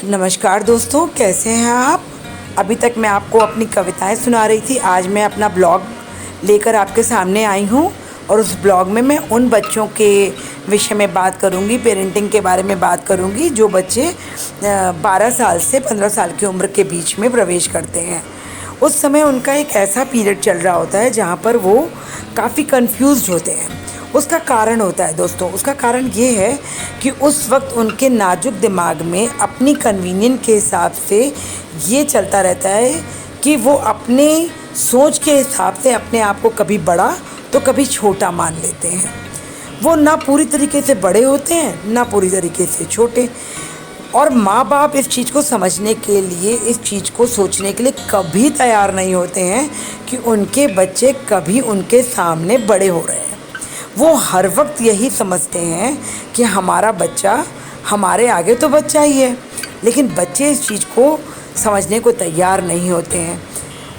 नमस्कार दोस्तों, कैसे हैं आप। अभी तक मैं आपको अपनी कविताएं सुना रही थी। आज मैं अपना ब्लॉग लेकर आपके सामने आई हूं और उस ब्लॉग में मैं उन बच्चों के विषय में बात करूंगी, पेरेंटिंग के बारे में बात करूंगी जो बच्चे 12 साल से 15 साल की उम्र के बीच में प्रवेश करते हैं। उस समय उनका एक ऐसा पीरियड चल रहा होता है जहाँ पर वो काफ़ी कंफ्यूज्ड होते हैं। उसका कारण होता है दोस्तों, उसका कारण ये है कि उस वक्त उनके नाजुक दिमाग में अपनी कन्वीनियंस के हिसाब से ये चलता रहता है कि वो अपने सोच के हिसाब से अपने आप को कभी बड़ा तो कभी छोटा मान लेते हैं। वो ना पूरी तरीके से बड़े होते हैं ना पूरी तरीके से छोटे। और माँ बाप इस चीज़ को समझने के लिए, इस चीज़ को सोचने के लिए कभी तैयार नहीं होते हैं कि उनके बच्चे कभी उनके सामने बड़े हो रहे हैं। वो हर वक्त यही समझते हैं कि हमारा बच्चा हमारे आगे तो बच्चा ही है, लेकिन बच्चे इस चीज़ को समझने को तैयार नहीं होते हैं।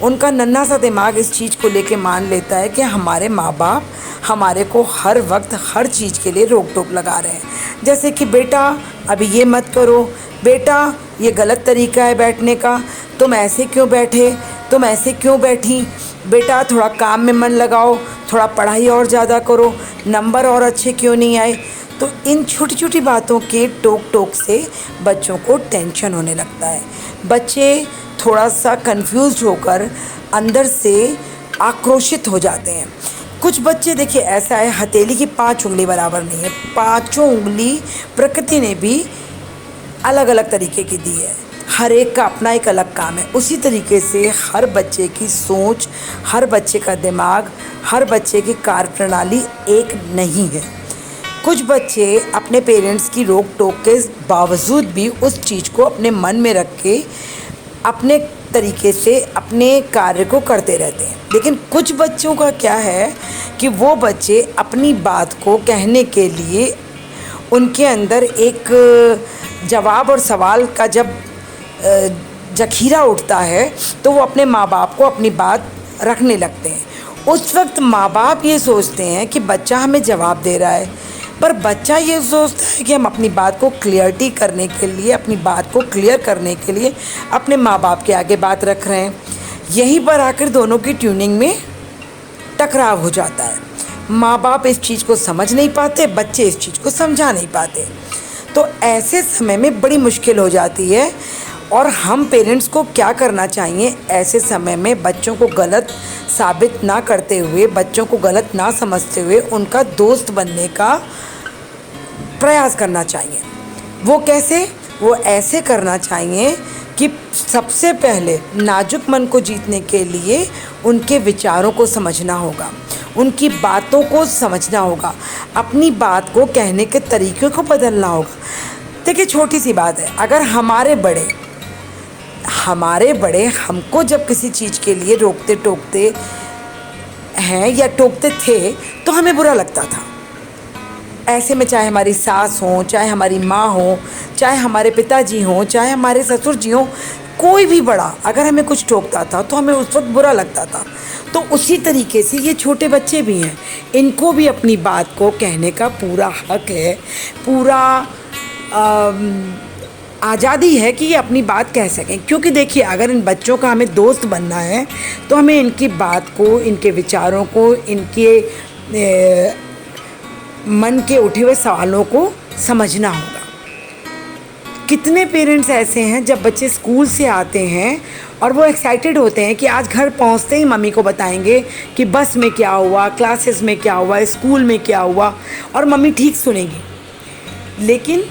उनका नन्हा सा दिमाग इस चीज़ को लेके मान लेता है कि हमारे माँ बाप हमारे को हर वक्त हर चीज़ के लिए रोक टोक लगा रहे हैं। जैसे कि बेटा अभी ये मत करो, बेटा ये गलत तरीका है बैठने का, तुम ऐसे क्यों बैठे, तुम ऐसे क्यों बैठी, बेटा थोड़ा काम में मन लगाओ, थोड़ा पढ़ाई और ज़्यादा करो, नंबर और अच्छे क्यों नहीं आए। तो इन छोटी छोटी बातों के टोक टोक से बच्चों को टेंशन होने लगता है। बच्चे थोड़ा सा कंफ्यूज होकर अंदर से आक्रोशित हो जाते हैं। कुछ बच्चे देखिए ऐसा है, हथेली की 5 उंगली बराबर नहीं है, पाँचों उंगली प्रकृति ने भी अलग अलग तरीके की दी है। हर एक का अपना एक अलग काम है। उसी तरीके से हर बच्चे की सोच, हर बच्चे का दिमाग, हर बच्चे की कार्यप्रणाली एक नहीं है। कुछ बच्चे अपने पेरेंट्स की रोक टोक के बावजूद भी उस चीज़ को अपने मन में रख के अपने तरीके से अपने कार्य को करते रहते हैं। लेकिन कुछ बच्चों का क्या है कि वो बच्चे अपनी बात को कहने के लिए उनके अंदर एक जवाब और सवाल का जब जखीरा उठता है तो वो अपने माँ बाप को अपनी बात रखने लगते हैं। उस वक्त माँ बाप ये सोचते हैं कि बच्चा हमें जवाब दे रहा है, पर बच्चा ये सोचता है कि हम अपनी बात को क्लियरिटी करने के लिए, अपनी बात को क्लियर करने के लिए अपने माँ बाप के आगे बात रख रहे हैं। यहीं पर आकर दोनों की ट्यूनिंग में टकराव हो जाता है। माँ बाप इस चीज़ को समझ नहीं पाते, बच्चे इस चीज़ को समझा नहीं पाते। तो ऐसे समय में बड़ी मुश्किल हो जाती है। और हम पेरेंट्स को क्या करना चाहिए, ऐसे समय में बच्चों को गलत साबित ना करते हुए, बच्चों को गलत ना समझते हुए उनका दोस्त बनने का प्रयास करना चाहिए। वो कैसे? वो ऐसे करना चाहिए कि सबसे पहले नाजुक मन को जीतने के लिए उनके विचारों को समझना होगा, उनकी बातों को समझना होगा, अपनी बात को कहने के तरीक़े को बदलना होगा। देखिए छोटी सी बात है, अगर हमारे बड़े हमको जब किसी चीज़ के लिए रोकते टोकते हैं या टोकते थे तो हमें बुरा लगता था। ऐसे में चाहे हमारी सास हो, चाहे हमारी माँ हो, चाहे हमारे पिताजी हों, चाहे हमारे ससुर जी हों, कोई भी बड़ा अगर हमें कुछ टोकता था तो हमें उस वक्त बुरा लगता था। तो उसी तरीके से ये छोटे बच्चे भी हैं, इनको भी अपनी बात को कहने का पूरा हक है, पूरा आज़ादी है कि ये अपनी बात कह सकें। क्योंकि देखिए अगर इन बच्चों का हमें दोस्त बनना है तो हमें इनकी बात को, इनके विचारों को, इनके मन के उठे हुए सवालों को समझना होगा। कितने पेरेंट्स ऐसे हैं जब बच्चे स्कूल से आते हैं और वो एक्साइटेड होते हैं कि आज घर पहुंचते ही मम्मी को बताएंगे कि बस में क्या हुआ, क्लासेस में क्या हुआ, स्कूल में क्या हुआ, और मम्मी ठीक सुनेगी। लेकिन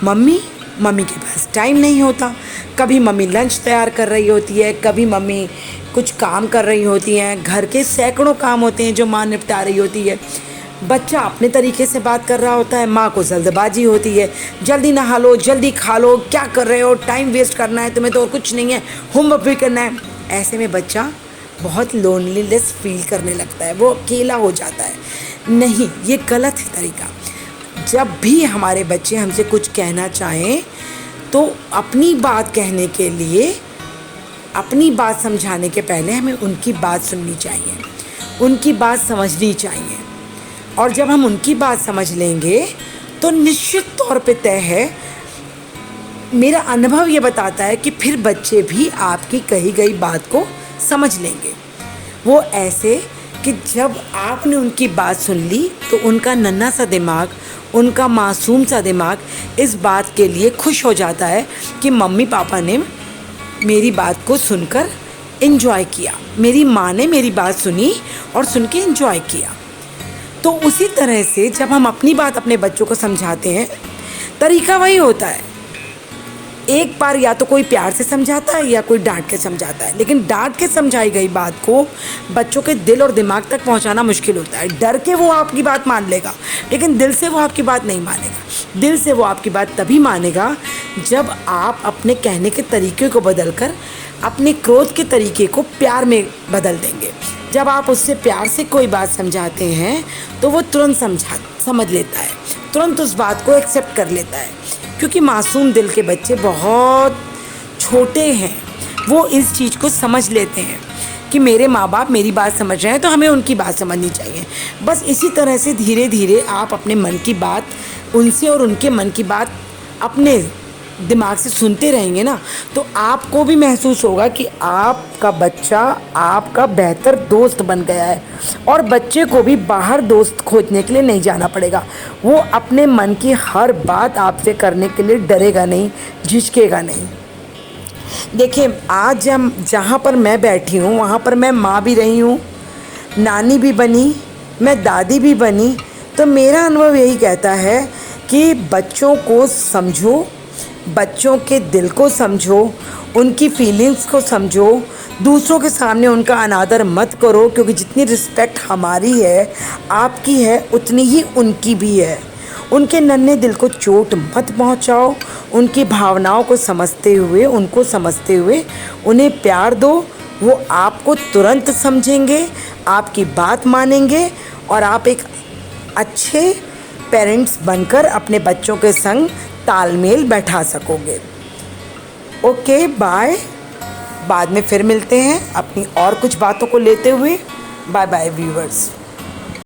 मम्मी के पास टाइम नहीं होता। कभी मम्मी लंच तैयार कर रही होती है, कभी मम्मी कुछ काम कर रही होती हैं, घर के सैकड़ों काम होते हैं जो माँ निपटा रही होती है। बच्चा अपने तरीके से बात कर रहा होता है, माँ को जल्दबाजी होती है, जल्दी नहा लो, जल्दी खा लो, क्या कर रहे हो, टाइम वेस्ट करना है तुम्हें तो और कुछ नहीं है, होमवर्क भी करना है। ऐसे में बच्चा बहुत लोनलीनेस फील करने लगता है, वो अकेला हो जाता है। नहीं, ये गलत है तरीका। जब भी हमारे बच्चे हमसे कुछ कहना चाहें तो अपनी बात कहने के लिए, अपनी बात समझाने के पहले हमें उनकी बात सुननी चाहिए, उनकी बात समझनी चाहिए। और जब हम उनकी बात समझ लेंगे तो निश्चित तौर पे तय है मेरा अनुभव ये बताता है कि फिर बच्चे भी आपकी कही गई बात को समझ लेंगे। वो ऐसे कि जब आपने उनकी बात सुन ली तो उनका नन्हा सा दिमाग, उनका मासूम सा दिमाग इस बात के लिए खुश हो जाता है कि मम्मी पापा ने मेरी बात को सुनकर एंजॉय किया, मेरी माँ ने मेरी बात सुनी और सुन के एंजॉय किया। तो उसी तरह से जब हम अपनी बात अपने बच्चों को समझाते हैं, तरीका वही होता है। एक बार या तो कोई प्यार से समझाता है या कोई डांट के समझाता है, लेकिन डांट के समझाई गई बात को बच्चों के दिल और दिमाग तक पहुंचाना मुश्किल होता है। डर के वो आपकी बात मान लेगा, लेकिन दिल से वो आपकी बात नहीं मानेगा। दिल से वो आपकी बात तभी मानेगा जब आप अपने कहने के तरीके को बदलकर अपने क्रोध के तरीके को प्यार में बदल देंगे। जब आप उससे प्यार से कोई बात समझाते हैं तो वो तुरंत समझ लेता है, तुरंत उस बात को एक्सेप्ट कर लेता है, क्योंकि मासूम दिल के बच्चे बहुत छोटे हैं। वो इस चीज़ को समझ लेते हैं कि मेरे माँ बाप मेरी बात समझ रहे हैं तो हमें उनकी बात समझनी चाहिए। बस इसी तरह से धीरे धीरे आप अपने मन की बात उनसे और उनके मन की बात अपने दिमाग से सुनते रहेंगे ना, तो आपको भी महसूस होगा कि आपका बच्चा आपका बेहतर दोस्त बन गया है। और बच्चे को भी बाहर दोस्त खोजने के लिए नहीं जाना पड़ेगा। वो अपने मन की हर बात आपसे करने के लिए डरेगा नहीं, झिझकेगा नहीं। देखिए, आज जहाँ पर मैं बैठी हूँ वहाँ पर मैं माँ भी रही हूँ, नानी भी बनी, मैं दादी भी बनी। तो मेरा अनुभव यही कहता है कि बच्चों को समझो, बच्चों के दिल को समझो, उनकी फीलिंग्स को समझो। दूसरों के सामने उनका अनादर मत करो, क्योंकि जितनी रिस्पेक्ट हमारी है आपकी है उतनी ही उनकी भी है। उनके नन्हे दिल को चोट मत पहुंचाओ। उनकी भावनाओं को समझते हुए, उनको समझते हुए उन्हें प्यार दो। वो आपको तुरंत समझेंगे, आपकी बात मानेंगे और आप एक अच्छे पेरेंट्स बनकर अपने बच्चों के संग तालमेल बैठा सकोगे। Okay, bye. बाद में फिर मिलते हैं अपनी और कुछ बातों को लेते हुए। Bye bye viewers.